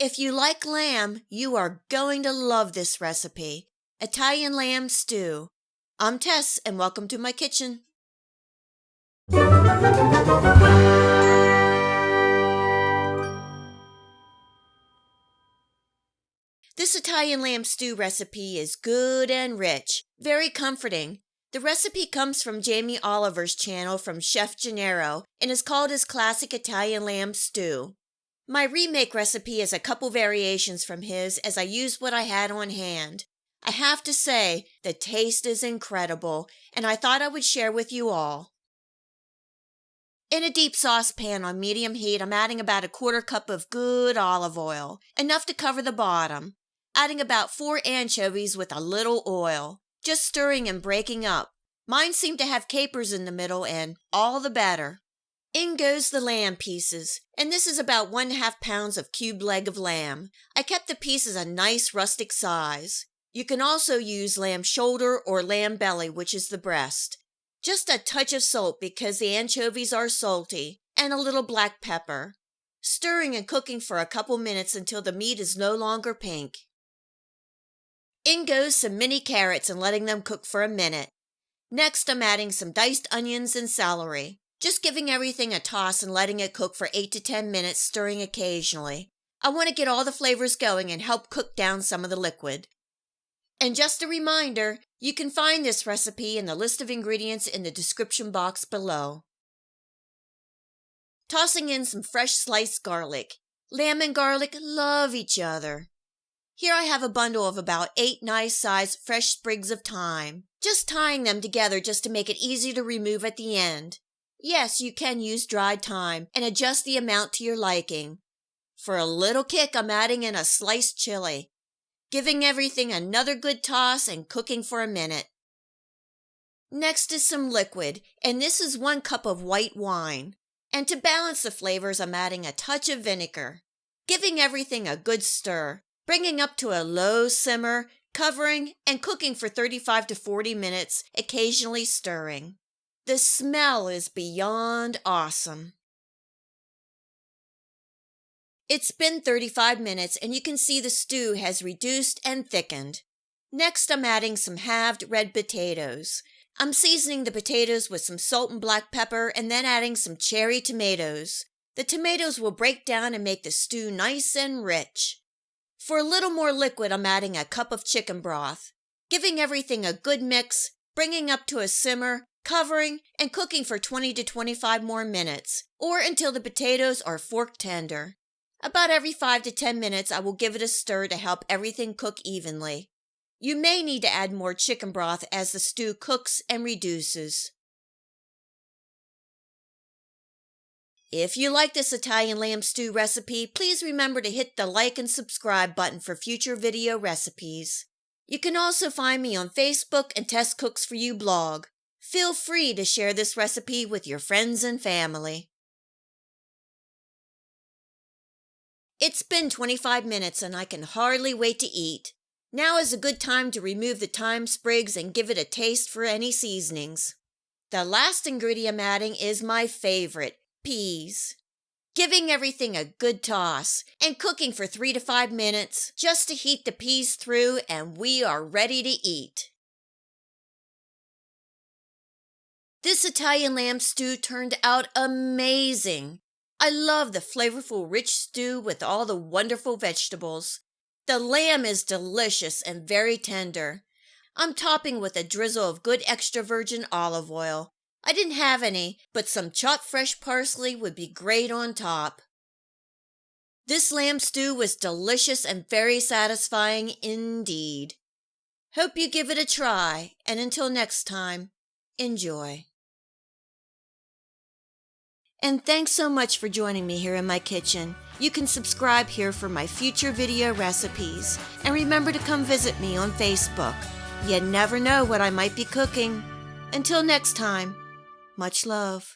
If you like lamb, you are going to love this recipe. Italian lamb stew. I'm Tess, and welcome to my kitchen. This Italian lamb stew recipe is good and rich, very comforting. The recipe comes from Jamie Oliver's channel from Chef Gennaro and is called his classic Italian lamb stew. My remake recipe is a couple variations from his as I used what I had on hand. I have to say, the taste is incredible, and I thought I would share with you all. In a deep saucepan on medium heat, I'm adding about 1/4 cup of good olive oil, enough to cover the bottom. Adding about 4 anchovies with a little oil, just stirring and breaking up. Mine seem to have capers in the middle, and all the better. In goes the lamb pieces, and this is about 1/2 pounds of cubed leg of lamb. I kept the pieces a nice rustic size. You can also use lamb shoulder or lamb belly, which is the breast. Just a touch of salt because the anchovies are salty, and a little black pepper. Stirring and cooking for a couple minutes until the meat is no longer pink. In goes some mini carrots and letting them cook for a minute. Next, I'm adding some diced onions and celery. Just giving everything a toss and letting it cook for 8 to 10 minutes, stirring occasionally. I want to get all the flavors going and help cook down some of the liquid. And just a reminder, you can find this recipe in the list of ingredients in the description box below. Tossing in some fresh sliced garlic. Lamb and garlic love each other. Here I have a bundle of about 8 nice-sized fresh sprigs of thyme. Just tying them together just to make it easy to remove at the end. Yes, you can use dried thyme and adjust the amount to your liking. For a little kick, I'm adding in a sliced chili, giving everything another good toss and cooking for a minute. Next is some liquid, and this is 1 cup of white wine. And to balance the flavors, I'm adding a touch of vinegar, giving everything a good stir, bringing up to a low simmer, covering and cooking for 35 to 40 minutes, occasionally stirring. The smell is beyond awesome. It's been 35 minutes and you can see the stew has reduced and thickened. Next, I'm adding some halved red potatoes. I'm seasoning the potatoes with some salt and black pepper and then adding some cherry tomatoes. The tomatoes will break down and make the stew nice and rich. For a little more liquid, I'm adding a cup of chicken broth, giving everything a good mix, bringing up to a simmer, covering, and cooking for 20 to 25 more minutes, or until the potatoes are fork tender. About every 5 to 10 minutes, I will give it a stir to help everything cook evenly. You may need to add more chicken broth as the stew cooks and reduces. If you like this Italian lamb stew recipe, please remember to hit the like and subscribe button for future video recipes. You can also find me on Facebook and Tess Cooks For You blog. Feel free to share this recipe with your friends and family. It's been 25 minutes and I can hardly wait to eat. Now is a good time to remove the thyme sprigs and give it a taste for any seasonings. The last ingredient I'm adding is my favorite, peas. Giving everything a good toss and cooking for 3 to 5 minutes just to heat the peas through, and we are ready to eat. This Italian lamb stew turned out amazing. I love the flavorful rich stew with all the wonderful vegetables. The lamb is delicious and very tender. I'm topping with a drizzle of good extra virgin olive oil. I didn't have any, but some chopped fresh parsley would be great on top. This lamb stew was delicious and very satisfying indeed. Hope you give it a try, and until next time, enjoy. And thanks so much for joining me here in my kitchen. You can subscribe here for my future video recipes. And remember to come visit me on Facebook. You never know what I might be cooking. Until next time, much love.